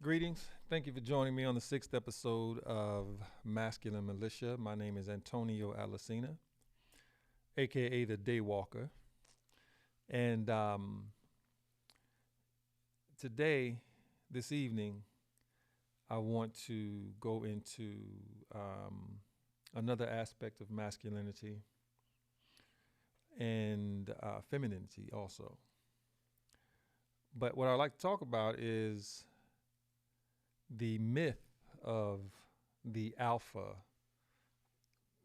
Greetings. Thank you for joining me on the sixth episode of Masculine Militia. My name is Antonio Alicina, aka the Daywalker. And today, this evening, I want to go into another aspect of masculinity and femininity also. But what I'd like to talk about is the myth of the alpha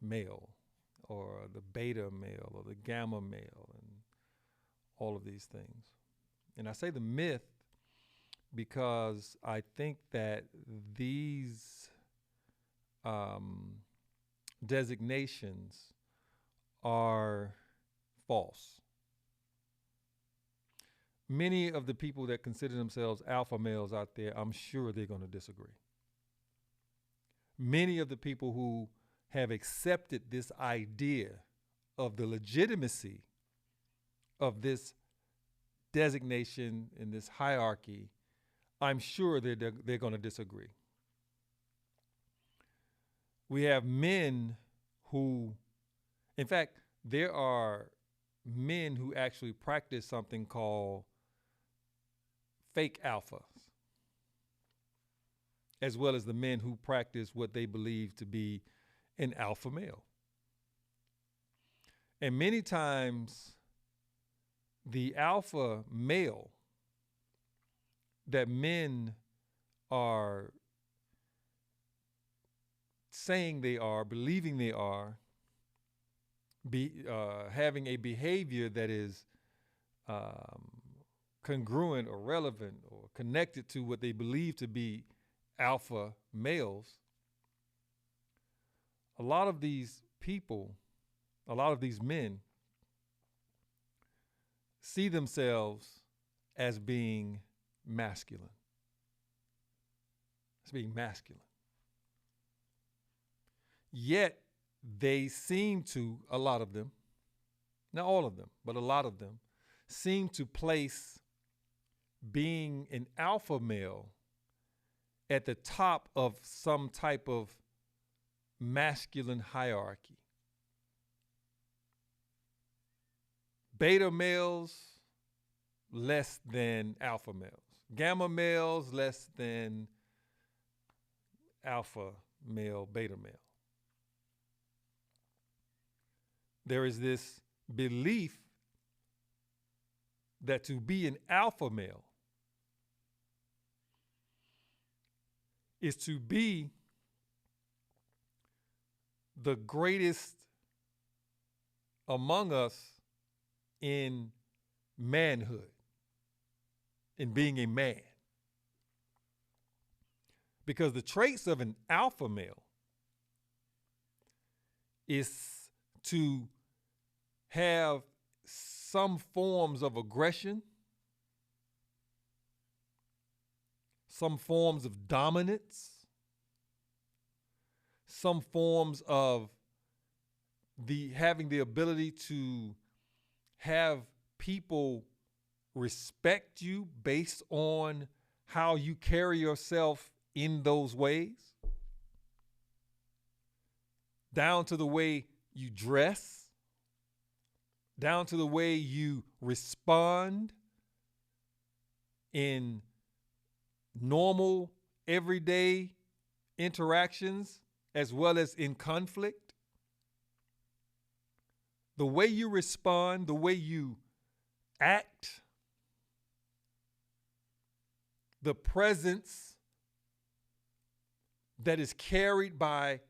male or the beta male or the gamma male and all of these things. And I say the myth because I think that these designations are false. Many of the people that consider themselves alpha males out there, I'm sure they're going to disagree. Many of the people who have accepted this idea of the legitimacy of this designation in this hierarchy, I'm sure they're going to disagree. We have men who, in fact, there are men who actually practice something called fake alphas, as well as the men who practice what they believe to be an alpha male. And many times, the alpha male that men are saying they are, believing they are, having a behavior that is congruent or relevant or connected to what they believe to be alpha males, a lot of these people, a lot of these men see themselves as being masculine. As being masculine. Yet they seem to, a lot of them, not all of them, but a lot of them, seem to place being an alpha male at the top of some type of masculine hierarchy. Beta males, less than alpha males. Gamma males, less than alpha male, beta male. There is this belief that to be an alpha male is to be the greatest among us in manhood, in being a man. Because the traits of an alpha male is to have some forms of aggression, some forms of dominance, some forms of having the ability to have people respect you based on how you carry yourself in those ways, down to the way you dress, down to the way you respond in normal, everyday interactions, as well as in conflict. The way you respond, the way you act, the presence that is carried by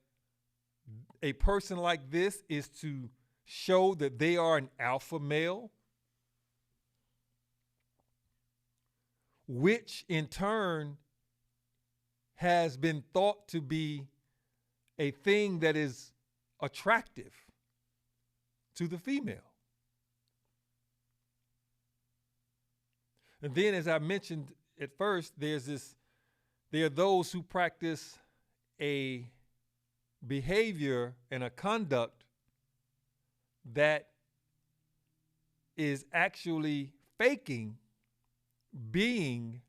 a person like this is to show that they are an alpha male, which in turn has been thought to be a thing that is attractive to the female. And then, as I mentioned at first, there are those who practice a behavior and a conduct that is actually faking being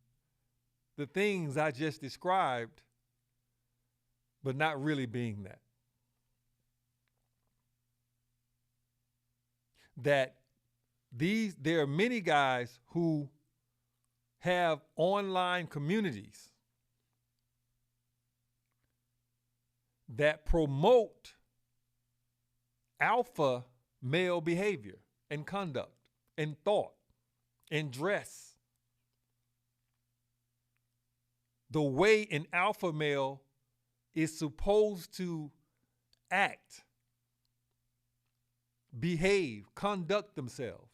the things I just described, but not really being that. That there are many guys who have online communities that promote alpha male behavior and conduct and thought and dress. The way an alpha male is supposed to act, behave, conduct themselves.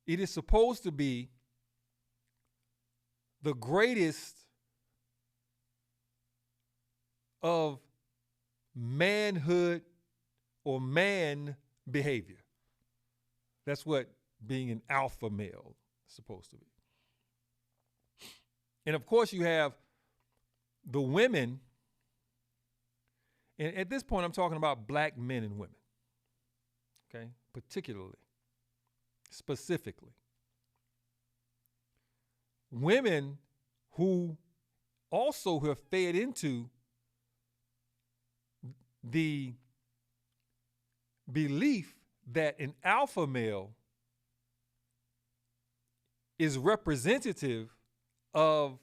It is supposed to be the greatest of manhood or man behavior. That's what being an alpha male is supposed to be. And of course, you have the women, and at this point, I'm talking about black men and women, okay, particularly, specifically. Women who also have fed into the belief that an alpha male is representative of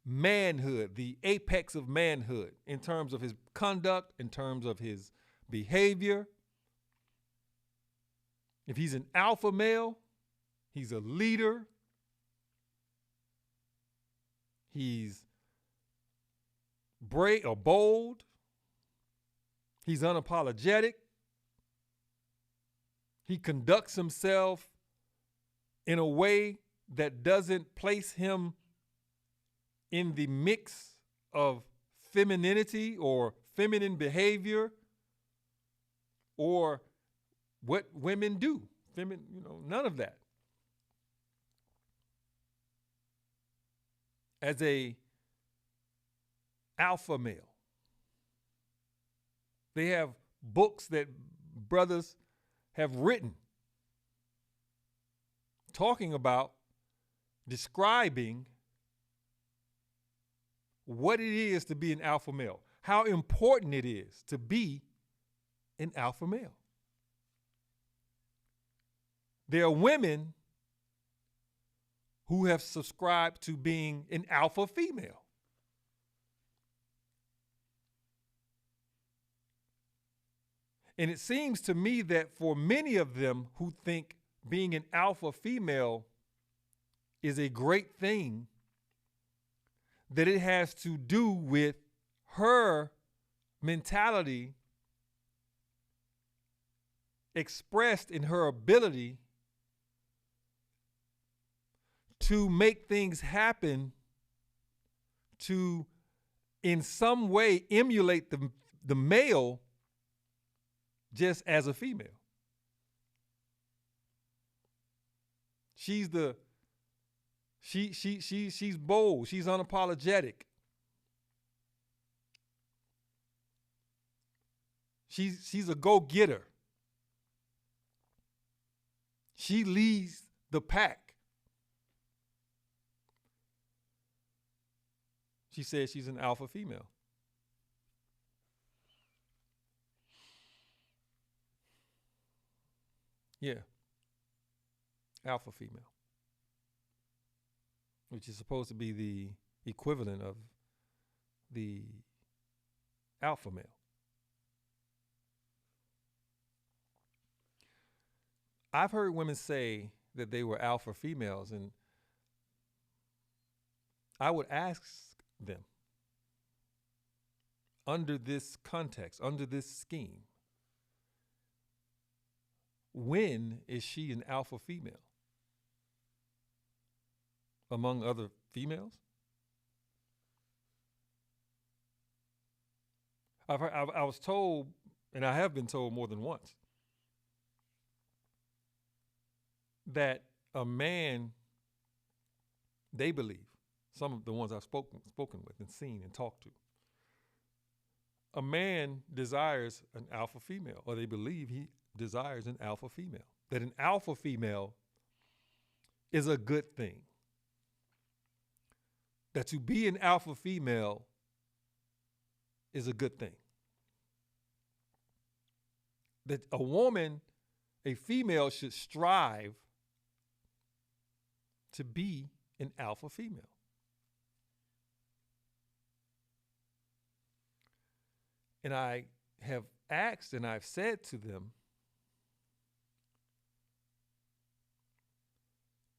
manhood, the apex of manhood, in terms of his conduct, in terms of his behavior. If he's an alpha male, he's a leader. He's brave or bold. He's unapologetic. He conducts himself in a way that doesn't place him in the mix of femininity or feminine behavior or what women do. None of that. As a alpha male, they have books that brothers have written talking about, describing what it is to be an alpha male, how important it is to be an alpha male. There are women who have subscribed to being an alpha female. And it seems to me that for many of them who think being an alpha female is a great thing, that it has to do with her mentality expressed in her ability to make things happen, to in some way emulate the male just as a female. She's bold, she's unapologetic. She's a go-getter. She leads the pack. She says she's an alpha female. Yeah. Alpha female. Which is supposed to be the equivalent of the alpha male. I've heard women say that they were alpha females, and I would ask them, under this context, under this scheme, when is she an alpha female among other females? I was told, and I have been told more than once, that a man, they believe, some of the ones I've spoken with and seen and talked to, a man desires an alpha female, or they believe he desires an alpha female. That an alpha female is a good thing. That to be an alpha female is a good thing. That a woman, a female, should strive to be an alpha female. And I have asked and I've said to them,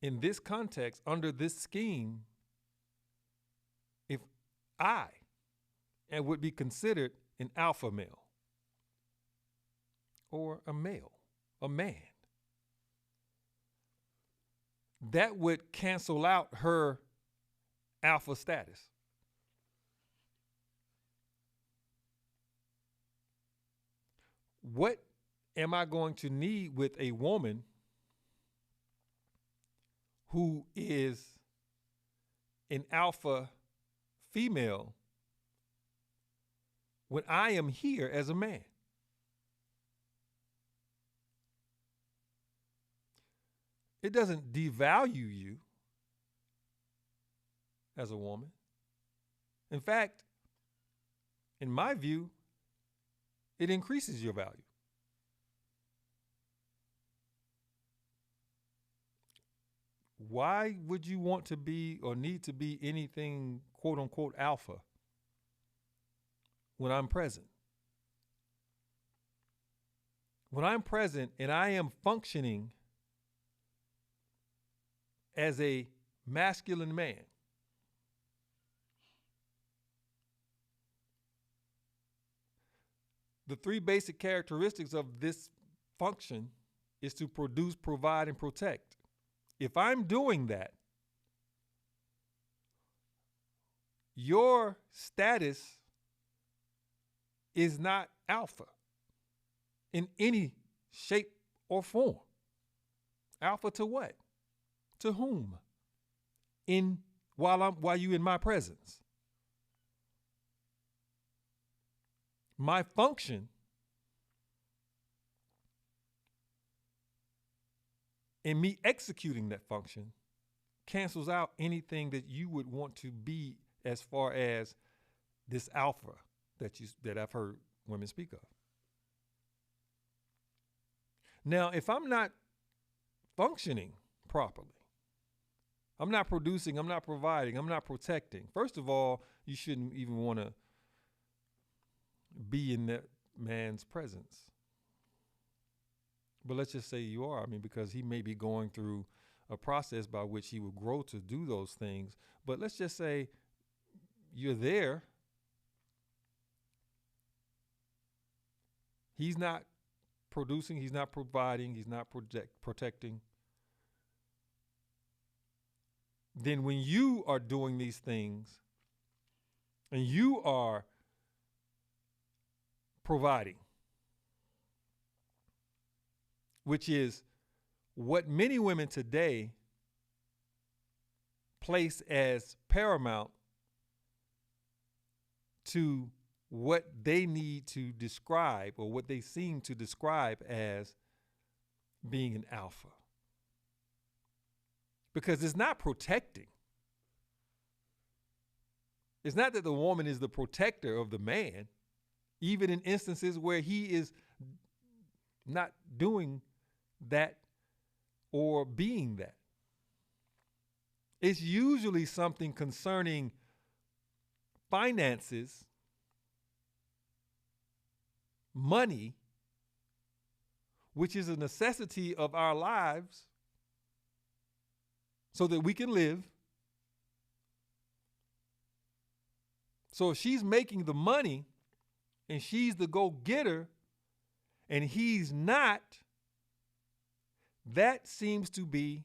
in this context, under this scheme, if I and would be considered an alpha male or a male, a man, that would cancel out her alpha status. What am I going to need with a woman who is an alpha female when I am here as a man? It doesn't devalue you as a woman. In fact, in my view, it increases your value. Why would you want to be or need to be anything quote unquote alpha when I'm present? When I'm present and I am functioning as a masculine man, the three basic characteristics of this function is to produce, provide, and protect. If I'm doing that, your status is not alpha in any shape or form. Alpha to what? To whom? While you in my presence. My function and me executing that function cancels out anything that you would want to be as far as this alpha that I've heard women speak of. Now, if I'm not functioning properly, I'm not producing, I'm not providing, I'm not protecting. First of all, you shouldn't even want to be in that man's presence. But let's just say you are. I mean, because he may be going through a process by which he will grow to do those things. But let's just say you're there. He's not producing, he's not providing, he's not protecting. Then when you are doing these things and you are providing, which is what many women today place as paramount to what they need to describe or what they seem to describe as being an alpha. Because it's not protecting. It's not that the woman is the protector of the man, even in instances where he is not doing that or being that. It's usually something concerning finances, money, which is a necessity of our lives so that we can live. So if she's making the money and she's the go-getter and he's not, that seems to be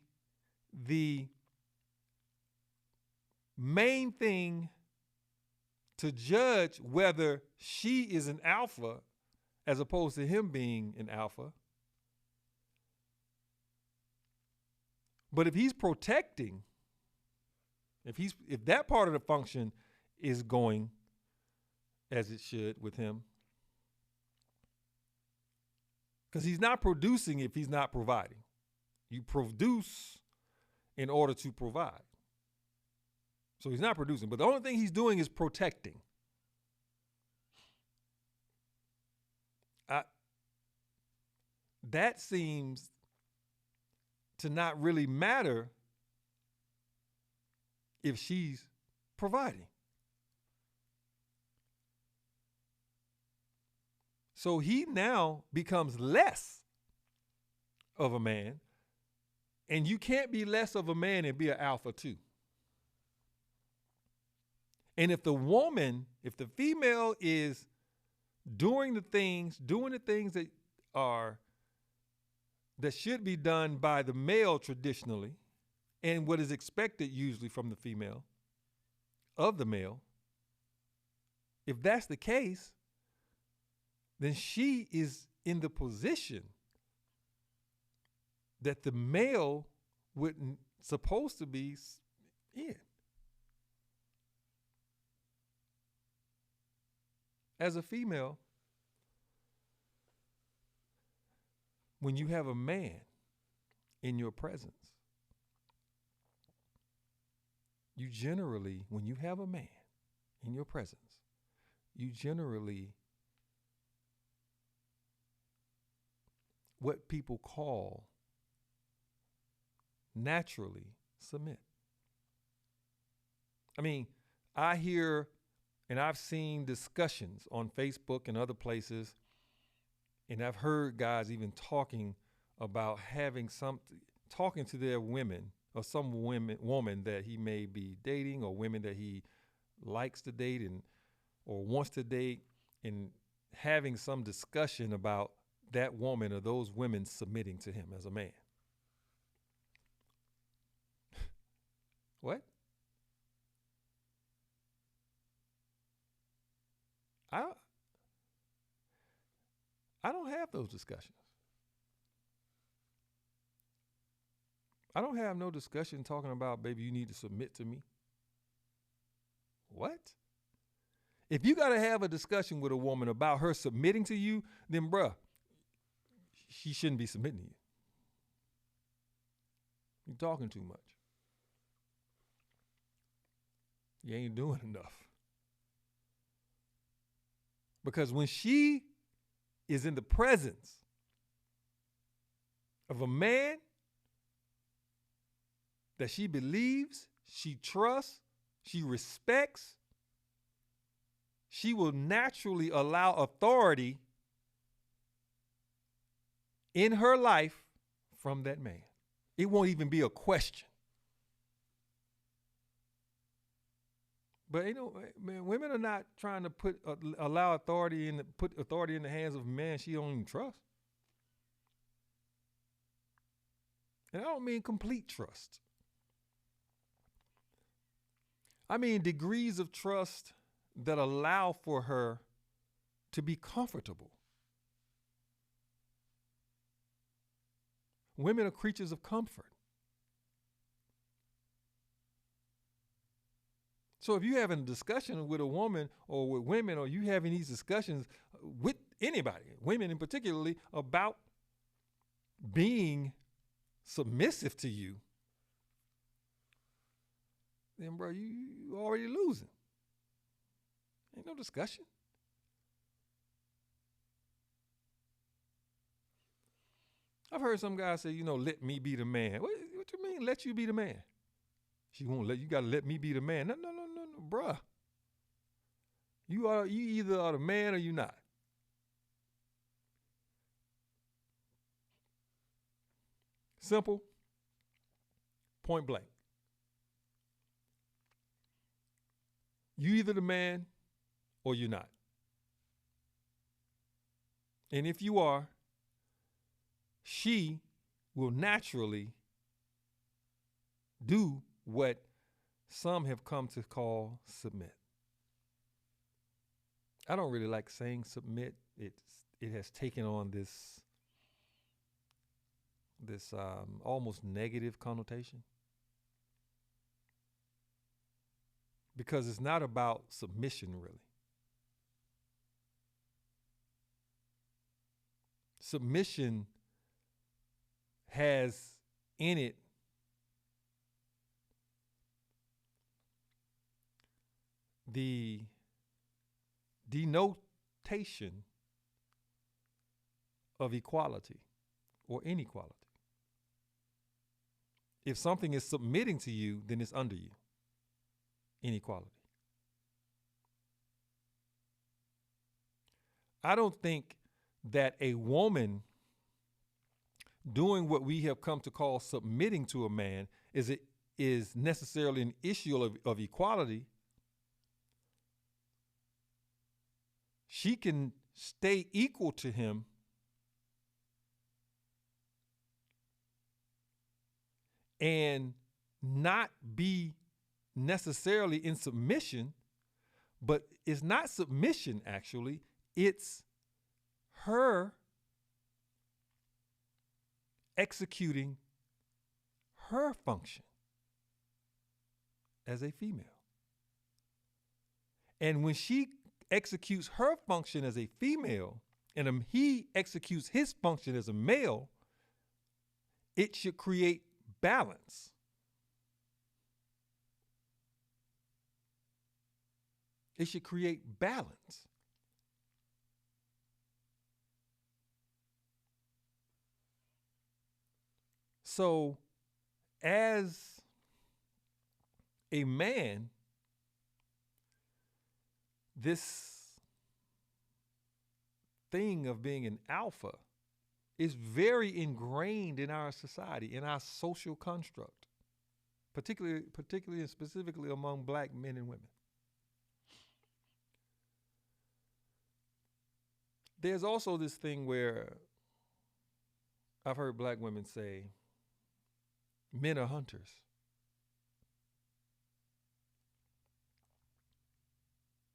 the main thing to judge whether she is an alpha as opposed to him being an alpha. But if he's protecting, if that part of the function is going as it should with him, because he's not producing if he's not providing. You produce in order to provide. So he's not producing, but the only thing he's doing is protecting. That seems to not really matter if she's providing. So he now becomes less of a man, and you can't be less of a man and be an alpha too. And if the female is doing the things that should be done by the male traditionally, and what is expected usually from the female of the male, if that's the case, then she is in the position that the male wouldn't supposed to be in. As a female, when you have a man in your presence, you generally, when you have a man in your presence, you generally, what people call naturally submit. I mean, I hear and I've seen discussions on Facebook and other places, and I've heard guys even talking about talking to their women or some woman that he may be dating, or women that he likes to date or wants to date, and having some discussion about that woman or those women submitting to him as a man. What? I don't have those discussions. I don't have no discussion talking about, baby, you need to submit to me. What? If you got to have a discussion with a woman about her submitting to you, then bruh, she shouldn't be submitting to you. You're talking too much. You ain't doing enough. Because when she is in the presence of a man that she believes, she trusts, she respects, she will naturally allow authority in her life from that man. It won't even be a question. But man, women are not trying to put authority in the hands of a man she don't even trust. And I don't mean complete trust. I mean degrees of trust that allow for her to be comfortable. Women are creatures of comfort. So if you're having a discussion with a woman or with women, or you having these discussions with anybody, women in particularly, about being submissive to you, then bro, you already losing. Ain't no discussion. I've heard some guys say, let me be the man. What you mean, let you be the man? She won't let you. Got to let me be the man. No, bruh. You either are the man or you not. Simple. Point blank. You either the man or you're not. And if you are, she will naturally do what some have come to call submit. I don't really like saying submit. It has taken on this almost negative connotation, because it's not about submission really. Submission has in it the denotation of equality or inequality. If something is submitting to you, then it's under you. Inequality. I don't think that a woman doing what we have come to call submitting to a man is necessarily an issue of equality. She can stay equal to him and not be necessarily in submission, but it's not submission actually, it's her executing her function as a female. And when she executes her function as a female and he executes his function as a male, it should create balance. It should create balance. So, as a man, this thing of being an alpha is very ingrained in our society, in our social construct, particularly and specifically among black men and women. There's also this thing where I've heard black women say, men are hunters.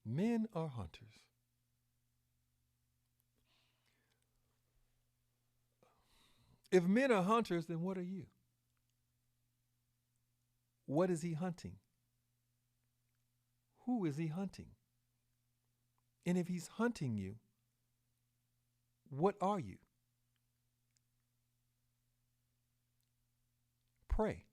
Men are hunters. If men are hunters, then what are you? What is he hunting? Who is he hunting? And if he's hunting you, what are you? Pray.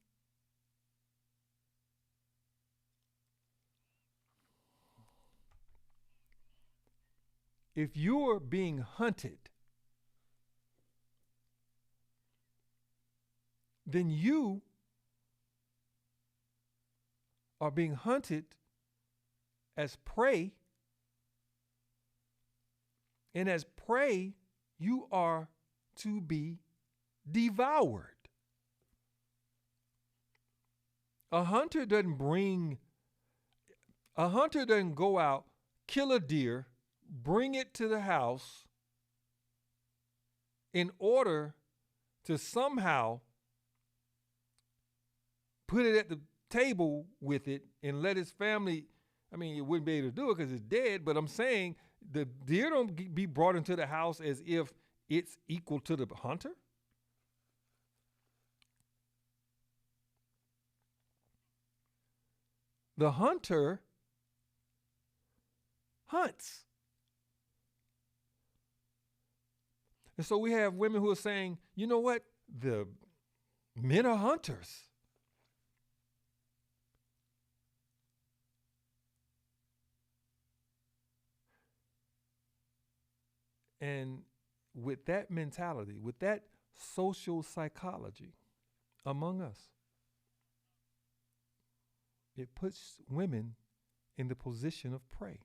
If you're being hunted, then you are being hunted as prey, and as prey, you are to be devoured. A hunter doesn't go out, kill a deer, bring it to the house in order to somehow put it at the table with it and let his family, I mean, it wouldn't be able to do it because it's dead, but I'm saying the deer don't be brought into the house as if it's equal to the hunter. The hunter hunts. And so we have women who are saying, you know what? The men are hunters. And with that mentality, with that social psychology among us, it puts women in the position of prey.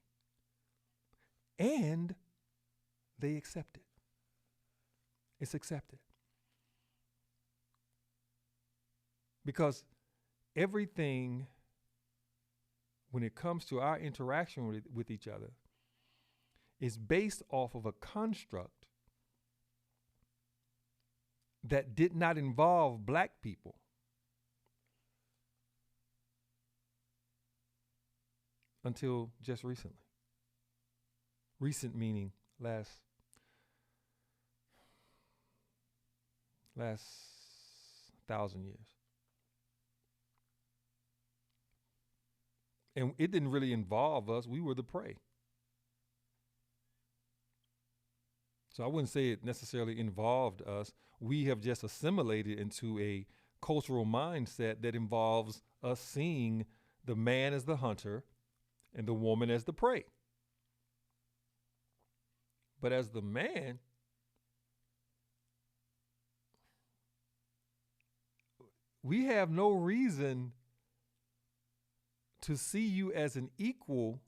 And they accept it. It's accepted. Because everything, when it comes to our interaction with each other, is based off of a construct that did not involve black people. Until just recently. Recent meaning last 1,000 years. And it didn't really involve us. We were the prey. So I wouldn't say it necessarily involved us. We have just assimilated into a cultural mindset that involves us seeing the man as the hunter and the woman as the prey. But as the man, we have no reason to see you as an equal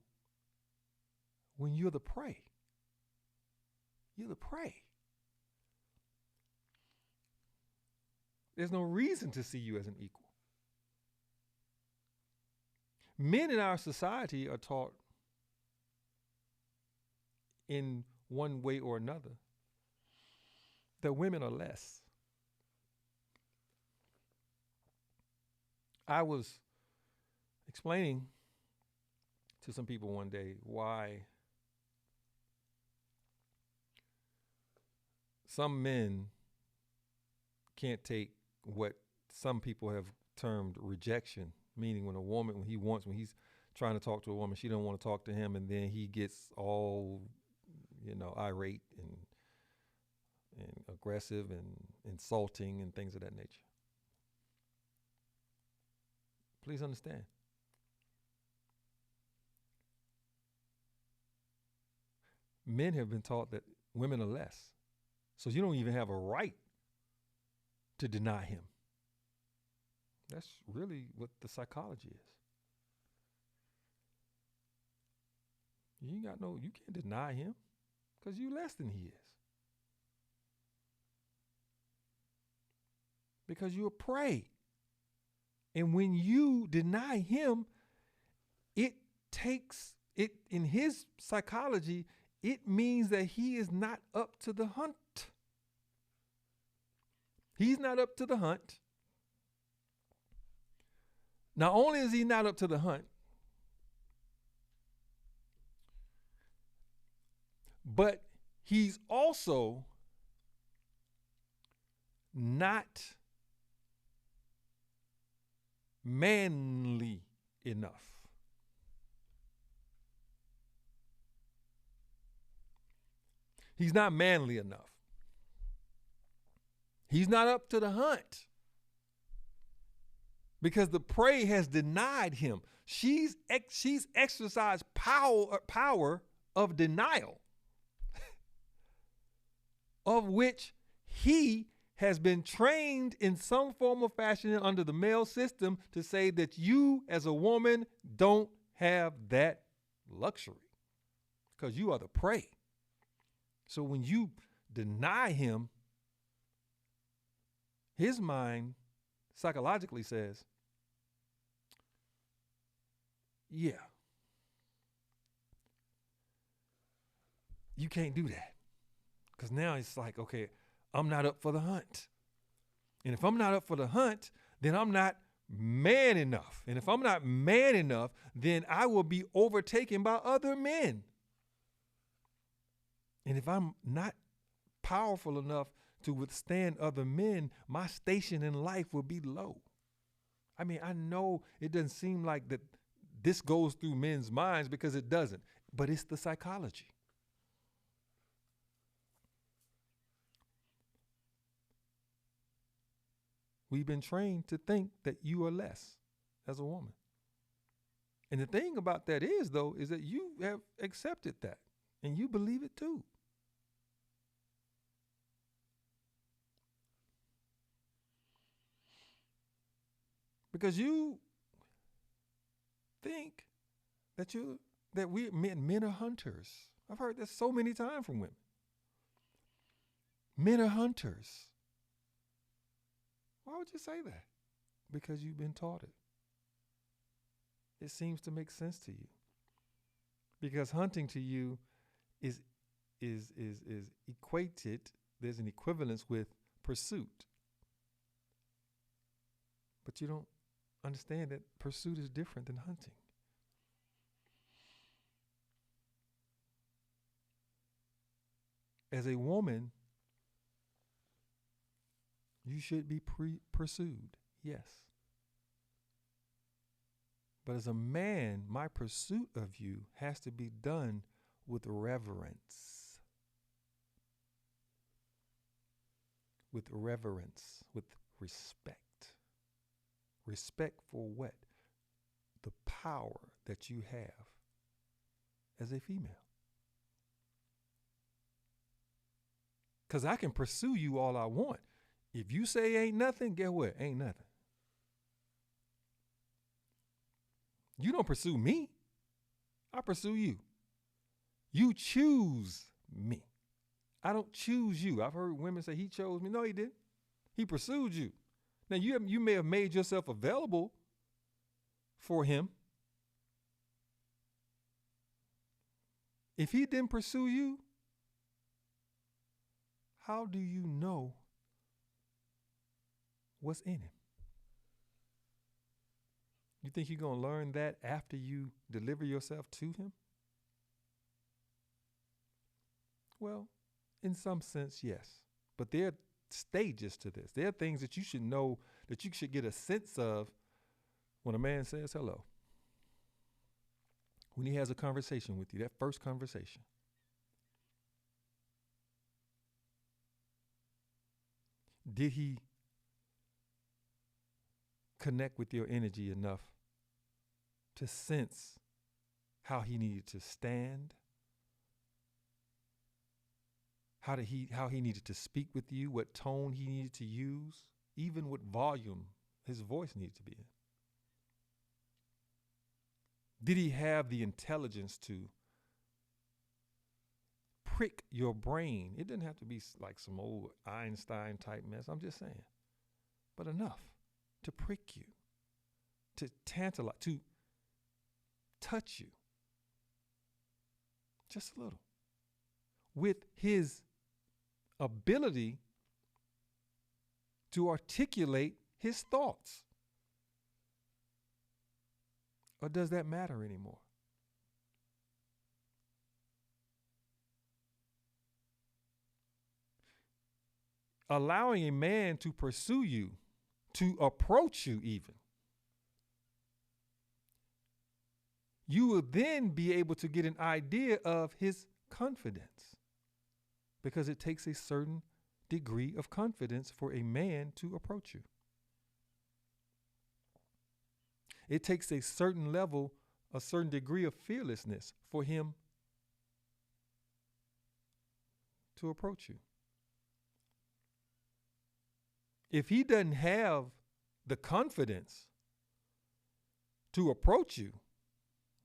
when you're the prey. You're the prey. There's no reason to see you as an equal. Men in our society are taught in one way or another that women are less. I was explaining to some people one day why some men can't take what some people have termed rejection, meaning when he's trying to talk to a woman, she don't want to talk to him, and then he gets all, irate and aggressive and insulting and things of that nature. Please understand. Men have been taught that women are less. So you don't even have a right to deny him. That's really what the psychology is. You can't deny him because you're less than he is. Because you're a prey. And when you deny him, it in his psychology, it means that he is not up to the hunt. He's not up to the hunt. Not only is he not up to the hunt, but he's also not manly enough. He's not manly enough. He's not up to the hunt because the prey has denied him. She's exercised power of denial, of which he has been trained in some form of fashion under the male system to say that you as a woman don't have that luxury because you are the prey. So when you deny him, his mind psychologically says, yeah, you can't do that. Because now it's like, okay, I'm not up for the hunt. And if I'm not up for the hunt, then I'm not man enough. And if I'm not man enough, then I will be overtaken by other men. And if I'm not powerful enough to withstand other men, my station in life will be low. I mean, I know it doesn't seem like that this goes through men's minds because it doesn't, but it's the psychology. We've been trained to think that you are less as a woman. And the thing about that is, though, is that you have accepted that and you believe it too. Because you think that men are hunters. I've heard this so many times from women. Men are hunters. Why would you say that? Because you've been taught it. It seems to make sense to you. Because hunting to you is equated, there's an equivalence with pursuit. But you don't understand that pursuit is different than hunting. As a woman, you should be pursued, yes. But as a man, my pursuit of you has to be done with reverence. With reverence, with respect. Respect for what? The power that you have as a female. Because I can pursue you all I want. If you say ain't nothing, guess what? Ain't nothing. You don't pursue me. I pursue you. You choose me. I don't choose you. I've heard women say he chose me. No, he didn't. He pursued you. Now, you may have made yourself available for him. If he didn't pursue you, how do you know what's in him? You think you're going to learn that after you deliver yourself to him? Well, in some sense, yes. But there are stages to this. There are things that you should know, that you should get a sense of when a man says hello. When he has a conversation with you, that first conversation. Did he connect with your energy enough to sense how he needed to stand? How he needed to speak with you, what tone he needed to use, even what volume his voice needed to be in? Did he have the intelligence to prick your brain? It didn't have to be like some old Einstein type mess, I'm just saying. But enough to prick you, to tantalize, to touch you. Just a little. With his ability to articulate his thoughts. Or does that matter anymore? Allowing a man to pursue you, to approach you even, you will then be able to get an idea of his confidence, because it takes a certain degree of confidence for a man to approach you. It takes a certain level, a certain degree of fearlessness for him to approach you. If he doesn't have the confidence to approach you,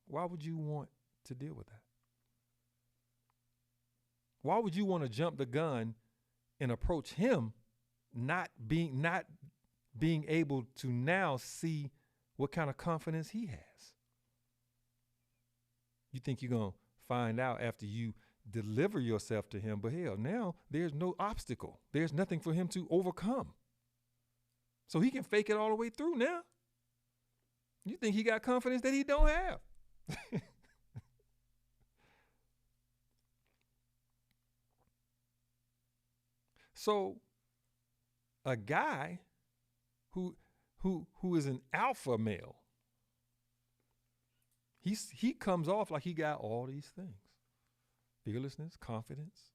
why would you want to deal with that? Why would you want to jump the gun and approach him, not being able to now see what kind of confidence he has? You think you're going to find out after you deliver yourself to him, but hell, now there's no obstacle. There's nothing for him to overcome. So he can fake it all the way through now. You think he got confidence that he don't have. So a guy who is an alpha male, he comes off like he got all these things. Fearlessness, confidence.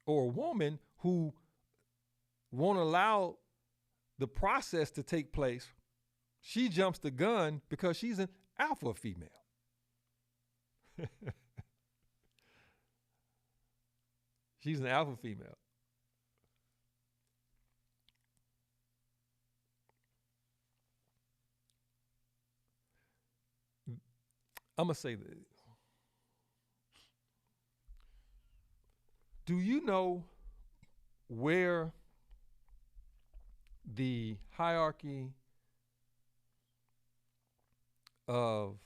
Or a woman who won't allow the process to take place. She jumps the gun because she's an alpha female. She's an alpha female. I'm going to say this. Do you know where the hierarchy of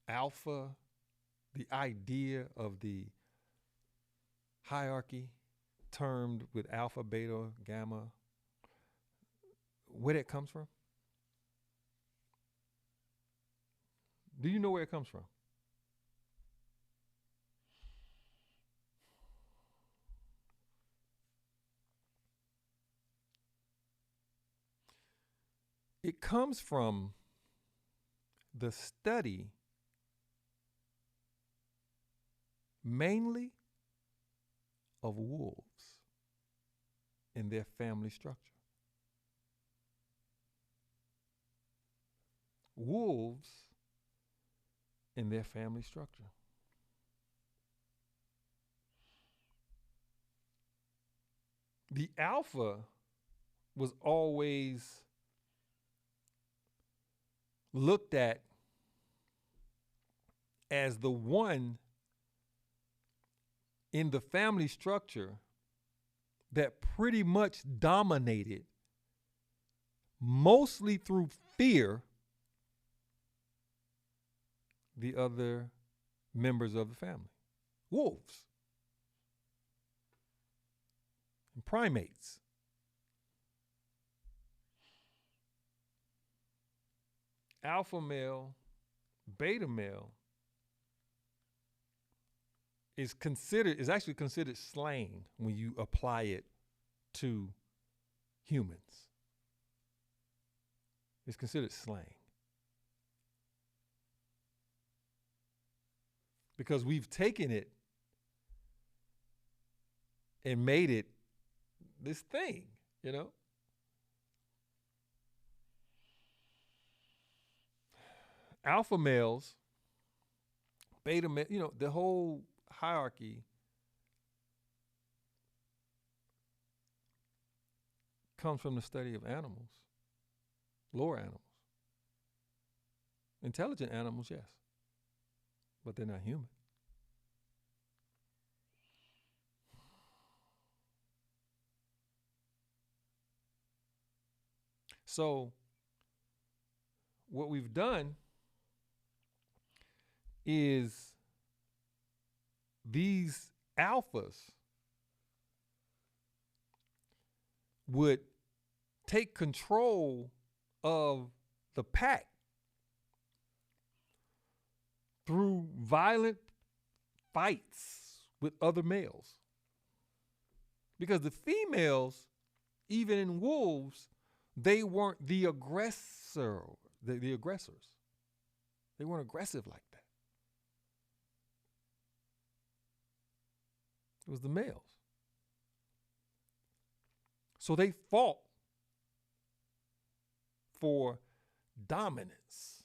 alpha, the idea of the hierarchy termed with alpha, beta, gamma, where that comes from? Do you know where it comes from? It comes from the study mainly of wolves and their family structure. wolves in their family structure. The alpha was always looked at as the one in the family structure that pretty much dominated, mostly through fear, the other members of the family. Wolves and primates. Alpha male, beta male is actually considered slang when you apply it to humans. It's considered slang. Because we've taken it and made it this thing, you know? Alpha males, beta male, the whole hierarchy comes from the study of animals, lower animals. Intelligent animals, yes, but they're not human. So what we've done is these alphas would take control of the pack through violent fights with other males. Because the females, even in wolves, they weren't the aggressor, the aggressors. They weren't aggressive like that. It was the males. So they fought for dominance.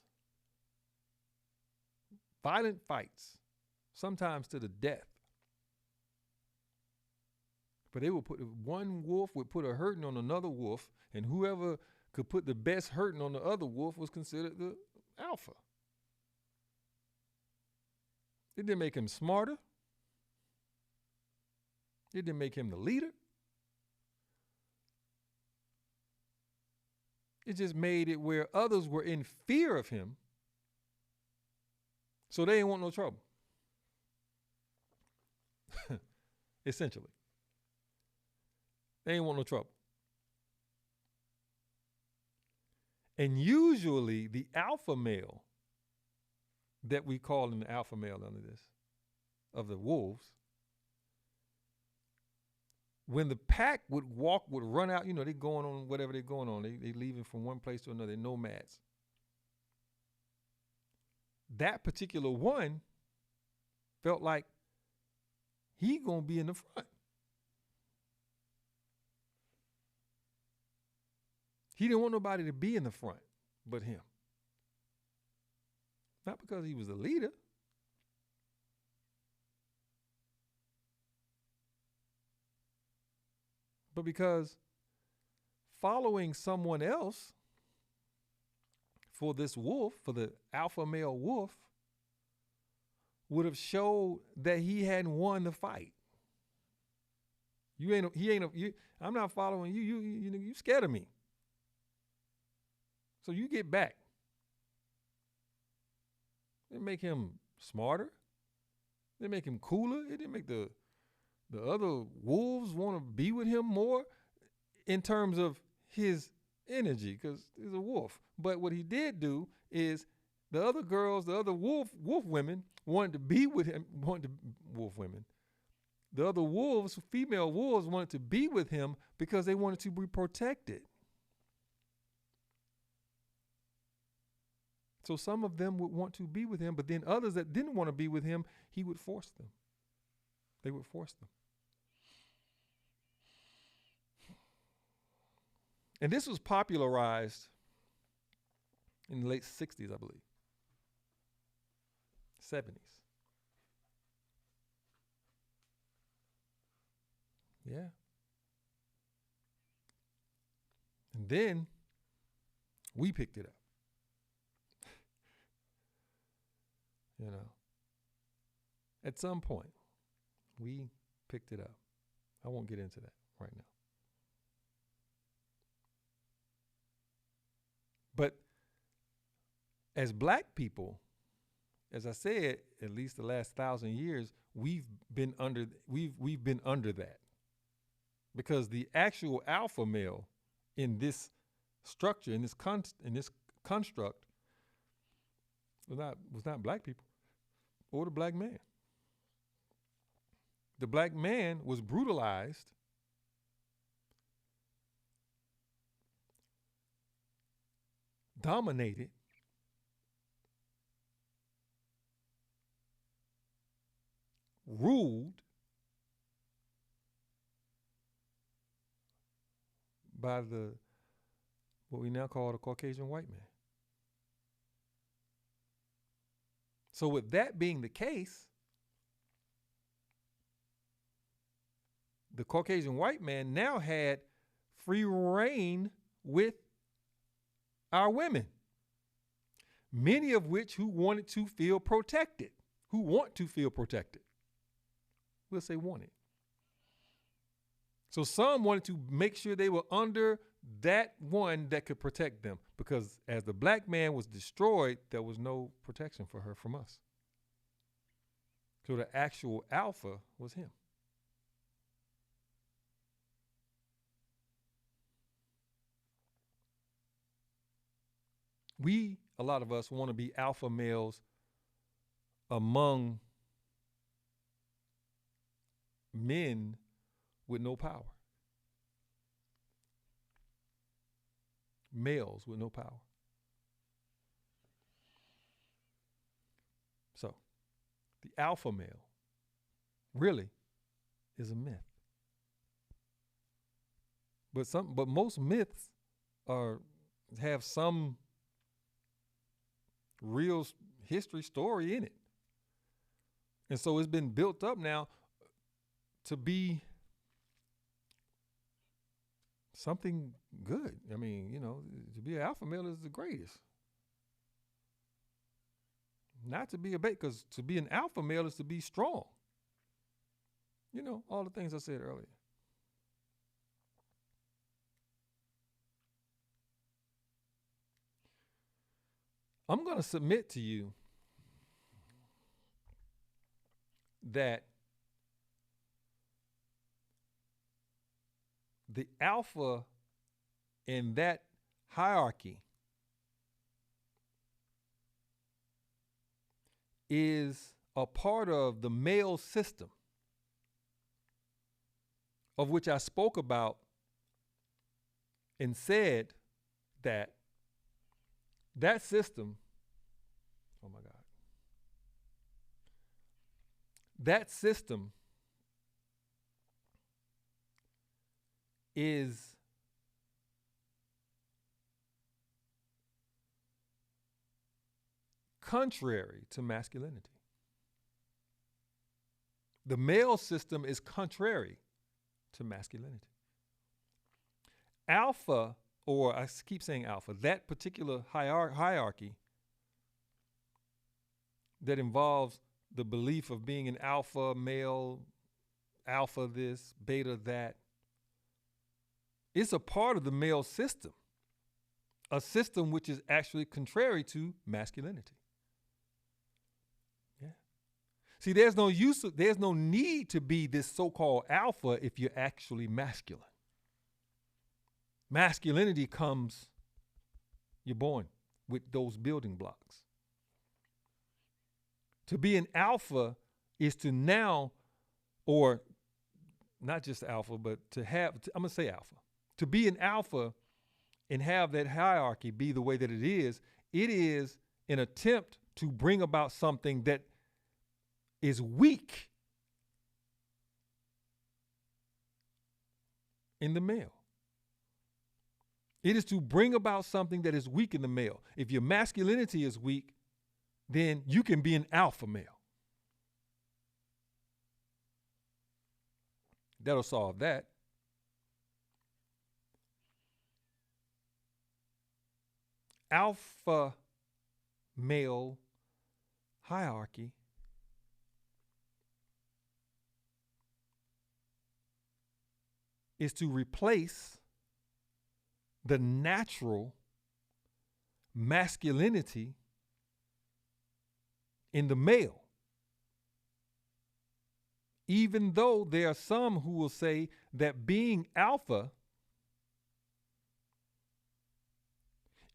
Violent fights, sometimes to the death. But they would one wolf would put a hurting on another wolf, and whoever could put the best hurting on the other wolf was considered the alpha. It didn't make him smarter. It didn't make him the leader. It just made it where others were in fear of him, so they didn't want no trouble. Essentially. They didn't want no trouble. And usually the alpha male that we call him the alpha male under this, of the wolves, when the pack would run out, they going on whatever they're going on. They leaving from one place to another. They're nomads. That particular one felt like he gonna be in the front. He didn't want nobody to be in the front but him. Not because he was the leader. But because following someone else for this wolf, for the alpha male wolf, would have showed that he hadn't won the fight. I'm not following you. You scared of me. So you get back. It didn't make him smarter. It didn't make him cooler. It didn't make the other wolves want to be with him more in terms of his energy, because he's a wolf. But what he did do is the other girls, the other wolf women wanted to be with him, The other wolves, female wolves, wanted to be with him because they wanted to be protected. So some of them would want to be with him, but then others that didn't want to be with him, he would force them. They would force them. And this was popularized in the late 60s, I believe. 70s. Yeah. And then we picked it up. You know, at some point, we picked it up. I won't get into that right now. But as black people, as I said, at least the last 1,000 years, we've been under that, because the actual alpha male in this structure, in this construct, was not black people or the black man. The black man was brutalized, dominated, ruled by what we now call the Caucasian white man. So with that being the case, the Caucasian white man now had free reign with our women, many of which who want to feel protected. We'll say wanted. So some wanted to make sure they were under that one that could protect them, because as the black man was destroyed, there was no protection for her from us. So the actual alpha was him. A lot of us want to be alpha males among men with no power. Males with no power. So, the alpha male really is a myth. But most myths have some real history story in it. And so it's been built up now to be something good. I mean, to be an alpha male is the greatest. Not to be a bait, because to be an alpha male is to be strong. All the things I said earlier. I'm going to submit to you that the alpha in that hierarchy is a part of the male system, of which I spoke about and said that system, oh my God, that system is contrary to masculinity. The male system is contrary to masculinity. Alpha, or I keep saying alpha, that particular hierarchy that involves the belief of being an alpha male, alpha this, beta that, it's a part of the male system, a system which is actually contrary to masculinity. Yeah. See, there's no need to be this so-called alpha if you're actually masculine. Masculinity comes, you're born with those building blocks. To be an alpha is to now, or not just alpha, but I'm going to say alpha. To be an alpha and have that hierarchy be the way that it is an attempt to bring about something that is weak in the male. It is to bring about something that is weak in the male. If your masculinity is weak, then you can be an alpha male. That'll solve that. Alpha male hierarchy is to replace the natural masculinity in the male. Even though there are some who will say that being alpha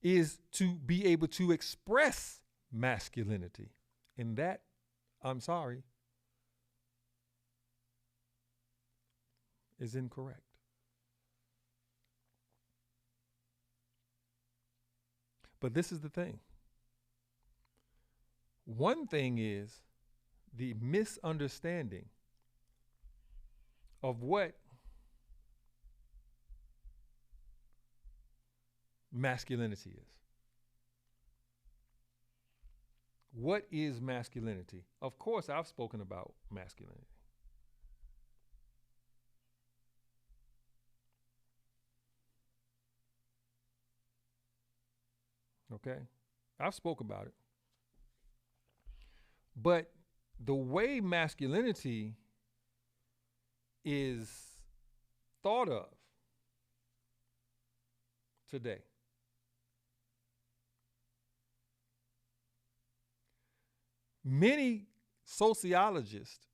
is to be able to express masculinity. And that, I'm sorry, is incorrect. But this is the thing. One thing is the misunderstanding of what masculinity is. What is masculinity? Of course, I've spoken about masculinity. Okay? I've spoke about it. But the way masculinity is thought of today many sociologists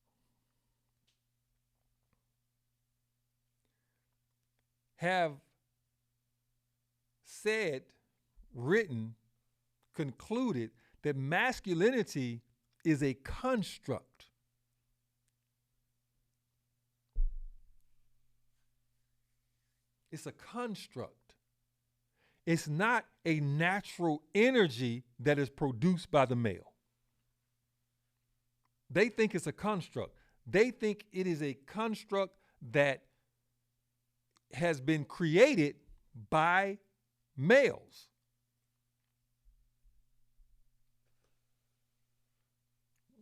have said, written, concluded that masculinity is a construct. It's a construct. It's not a natural energy that is produced by the male. They think it's a construct. They think it is a construct that has been created by males.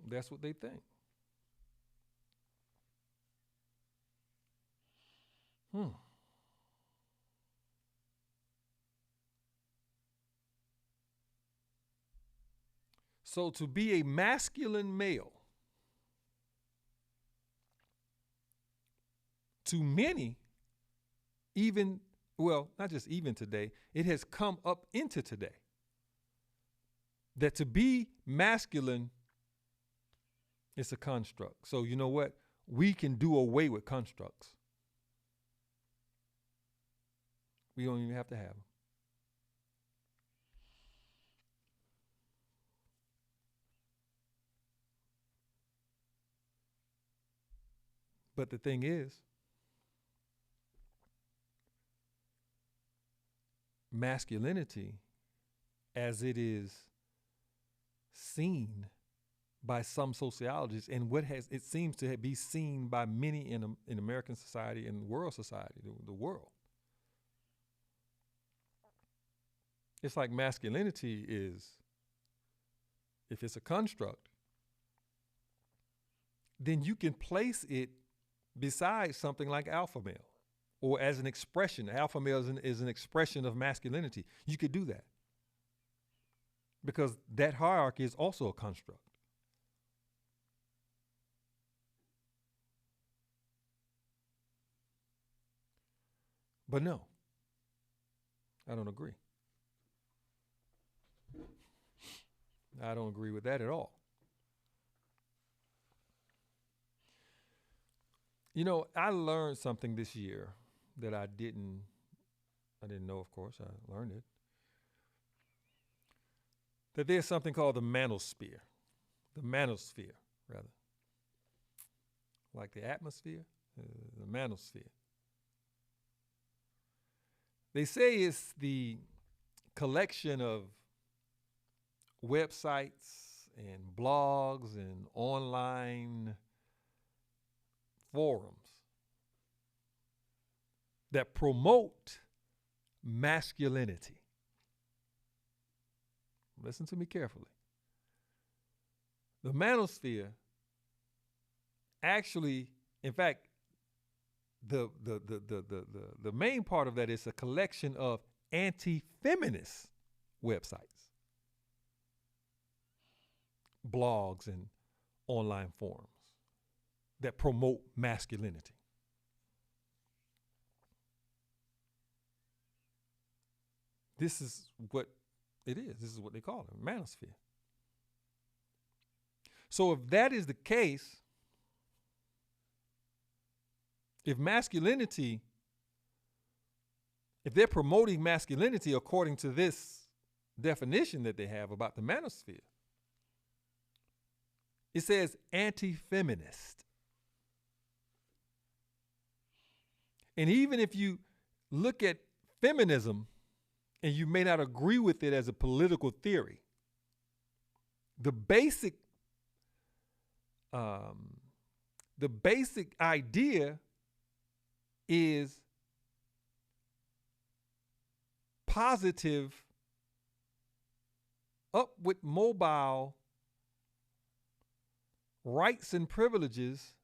That's what they think. So to be a masculine male, to many, even, well, not just even today, it has come up into today that to be masculine is a construct. So you know what? We can do away with constructs. We don't even have to have them. But the thing is, masculinity, as it is seen by some sociologists, and it seems to be seen by many in American society and world society, the world. It's like masculinity is, if it's a construct, then you can place it beside something like alpha male, or as an expression. Alpha male is an expression of masculinity. You could do that because that hierarchy is also a construct. But no, I don't agree. I don't agree with that at all. You know, I learned something this year that I didn't know, of course. I learned it. That there's something called the manosphere. The manosphere, rather. Like the atmosphere, the manosphere. They say it's the collection of websites and blogs and online forums that promote masculinity. Listen to me carefully. The manosphere actually, in fact, the main part of that is a collection of anti-feminist websites, blogs, and online forums that promote masculinity. This is what it is. This is what they call it, manosphere. So if that is the case, if masculinity, if they're promoting masculinity according to this definition that they have about the manosphere, it says anti-feminist. And even if you look at feminism and you may not agree with it as a political theory, the basic idea is positive, upward mobile rights and privileges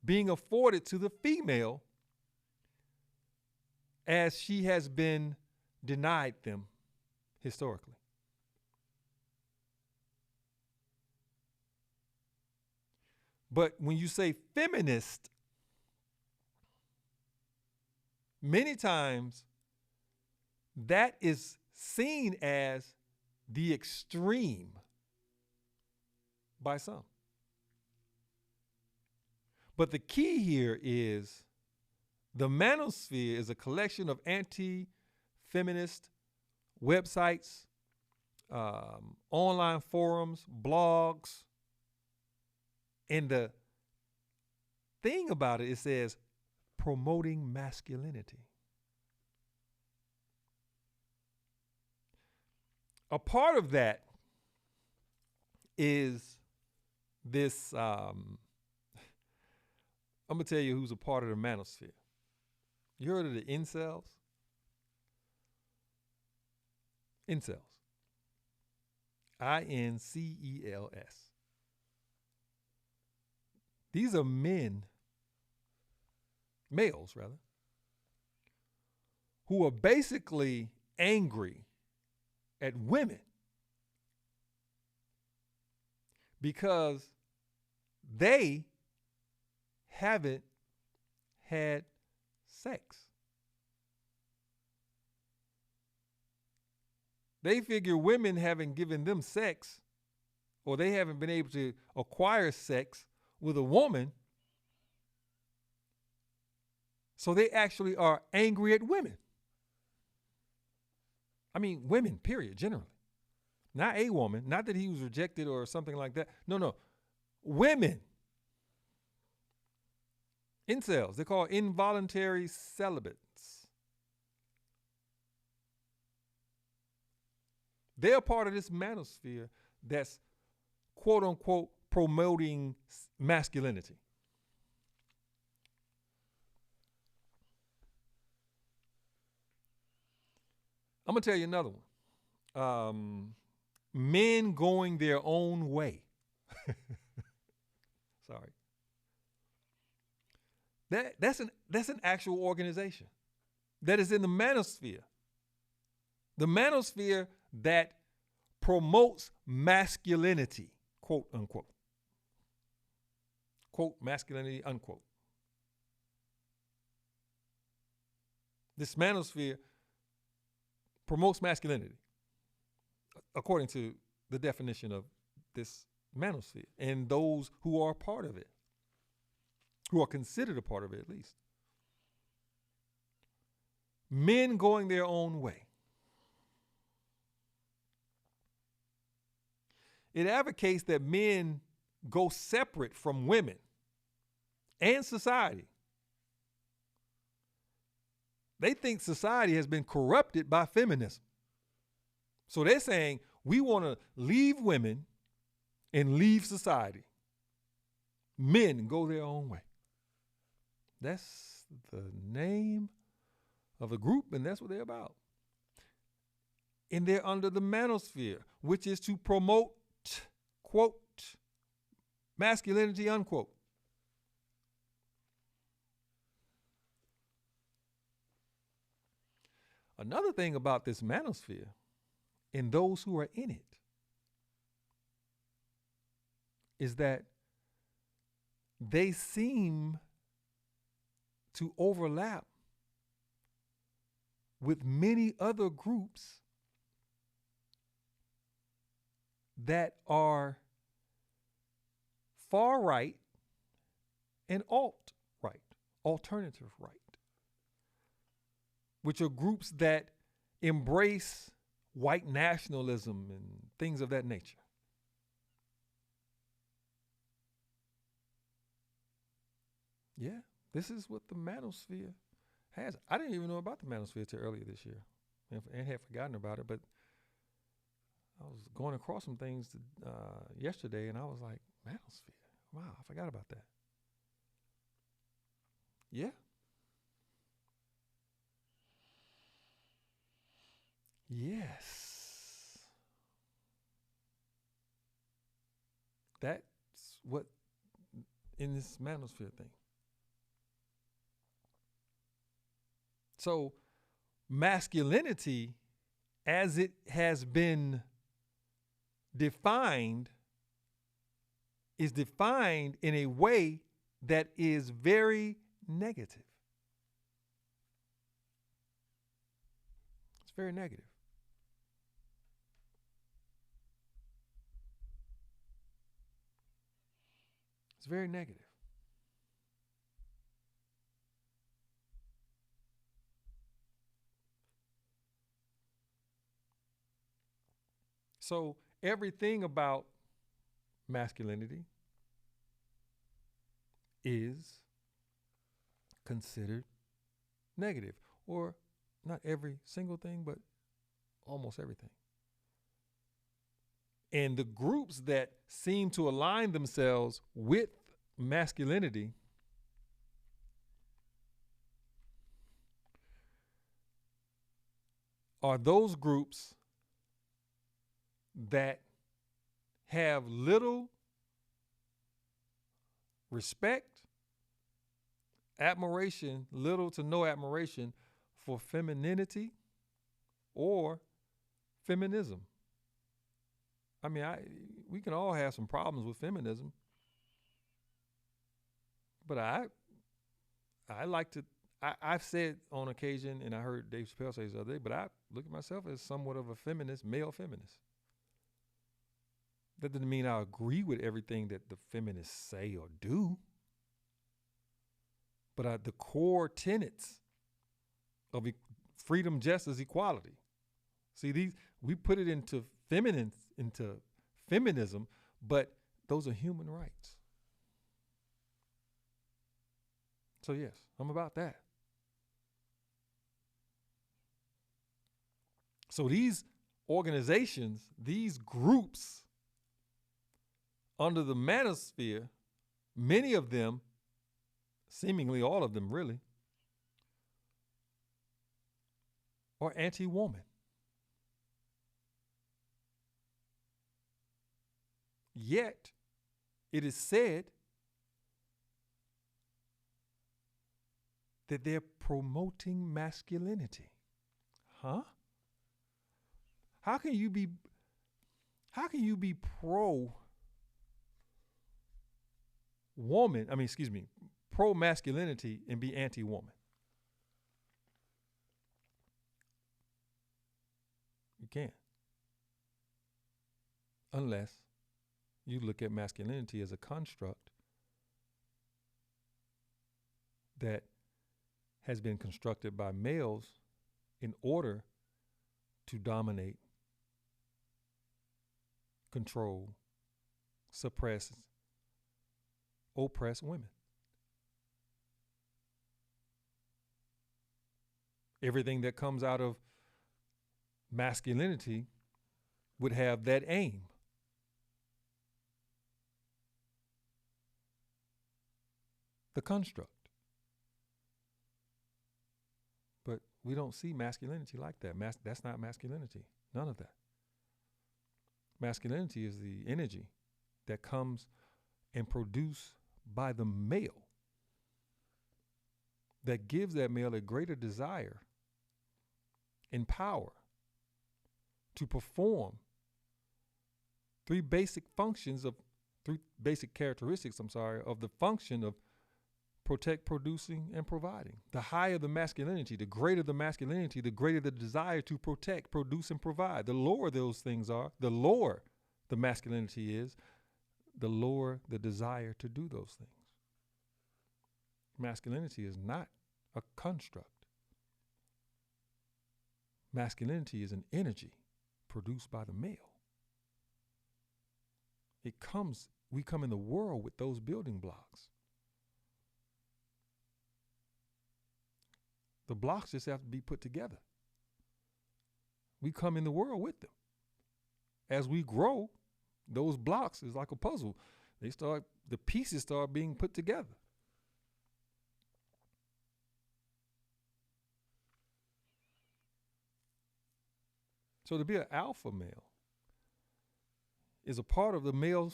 being afforded to the female as she has been denied them historically. But when you say feminist, many times that is seen as the extreme by some. But the key here is the manosphere is a collection of anti-feminist websites, online forums, blogs. And the thing about it, it says promoting masculinity. A part of that is this, I'm going to tell you who's a part of the manosphere. You heard of the incels? Incels. INCELS. These are men, males rather, who are basically angry at women because they haven't had sex. They figure women haven't given them sex, or they haven't been able to acquire sex with a woman, so they actually are angry at women. I mean, women, period, generally. Not a woman, not that he was rejected or something like that. No. Women. Incels, they're called involuntary celibates. They're part of this manosphere that's quote unquote promoting masculinity. I'm going to tell you another one. Men going their own way. Sorry. That's an actual organization that is in the manosphere. The manosphere that promotes masculinity, quote unquote. Quote, masculinity, unquote. This manosphere promotes masculinity, according to the definition of this manosphere, and those who are part of it, who are considered a part of it at least. Men going their own way. It advocates that men go separate from women and society. They think society has been corrupted by feminism. So they're saying we want to leave women and leave society. Men go their own way. That's the name of a group, and that's what they're about. And they're under the manosphere, which is to promote, quote, masculinity, unquote. Another thing about this manosphere and those who are in it is that they seem to overlap with many other groups that are far right and alt right, alternative right, which are groups that embrace white nationalism and things of that nature. Yeah, this is what the manosphere has. I didn't even know about the manosphere till earlier this year and had forgotten about it, but I was going across some things yesterday, and I was like, manosphere. Wow, I forgot about that. Yeah. Yes. That's what in this manosphere thing. So masculinity, as it has been defined, is defined in a way that is very negative. It's very negative. It's very negative. So everything about masculinity is considered negative, or not every single thing, but almost everything. And the groups that seem to align themselves with masculinity are those groups that have little respect, admiration, little to no admiration for femininity or feminism. I mean, we can all have some problems with feminism, but I like to, I've said on occasion, and I heard Dave Chappelle say this the other day, but I look at myself as somewhat of a feminist, male feminist. That doesn't mean I agree with everything that the feminists say or do, but the core tenets of freedom, justice, equality. See, we put it into feminism, but those are human rights. So yes, I'm about that. So these organizations, these groups under the manosphere, many of them, seemingly all of them really, are anti-woman. Yet, it is said that they're promoting masculinity. Huh? How can you be pro woman, pro masculinity and be anti-woman? You can't. Unless you look at masculinity as a construct that has been constructed by males in order to dominate, control, suppress, oppress women. Everything that comes out of masculinity would have that aim. The construct. But we don't see masculinity like that. That's not masculinity. None of that. Masculinity is the energy that comes and produced by the male that gives that male a greater desire and power to perform three basic characteristics, of the function of protect, producing, and providing. The higher the masculinity, the greater the masculinity, the greater the desire to protect, produce, and provide. The lower those things are, the lower the masculinity is, the lower the desire to do those things. Masculinity is not a construct. Masculinity is an energy produced by the male. We come in the world with those building blocks. The blocks just have to be put together. We come in the world with them. As we grow, those blocks is like a puzzle. The pieces start being put together. So to be an alpha male is a part of the male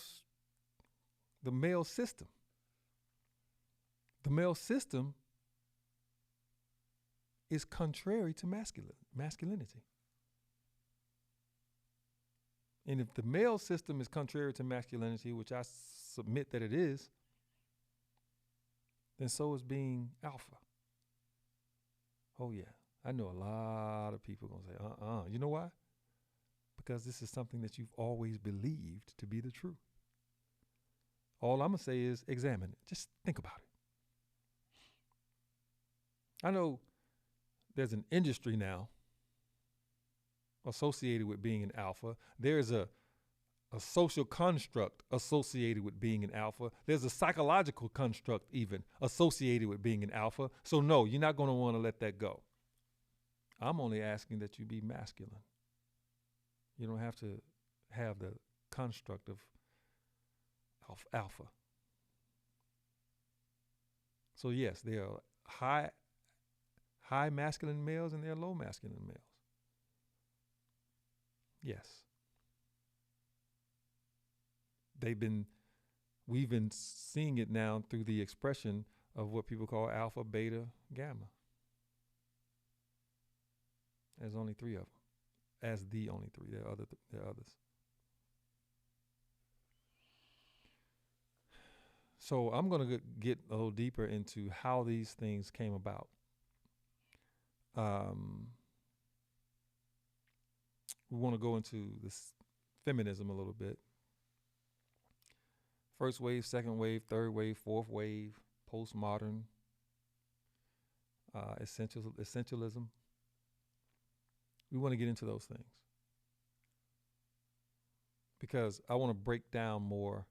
system. The male system is contrary to masculinity. And if the male system is contrary to masculinity, which I submit that it is, then so is being alpha. Oh yeah, I know a lot of people gonna say, you know why? Because this is something that you've always believed to be the truth. All I'm gonna say is examine it. Just think about it. I know there's an industry now associated with being an alpha. There's a social construct associated with being an alpha. There's a psychological construct even associated with being an alpha. So no, you're not going to want to let that go. I'm only asking that you be masculine. You don't have to have the construct of alpha. So yes, there are high masculine males and there are low masculine males. Yes. We've been seeing it now through the expression of what people call alpha, beta, gamma. There's only three of them. As the only three. There are others. So I'm going to get a little deeper into how these things came about. We want to go into this feminism a little bit. First wave, second wave, third wave, fourth wave, postmodern, essentialism. We want to get into those things because I want to break down more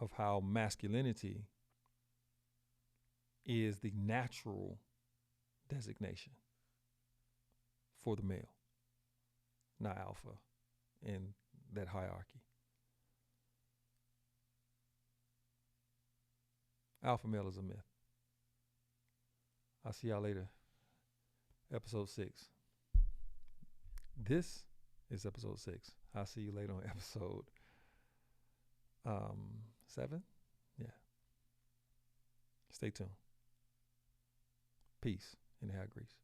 of how masculinity is the natural designation for the male, not alpha in that hierarchy. Alpha male is a myth. I'll see y'all later. Episode 6. This is episode 6. I'll see you later on episode 7. Yeah. Stay tuned. Peace in the high grace.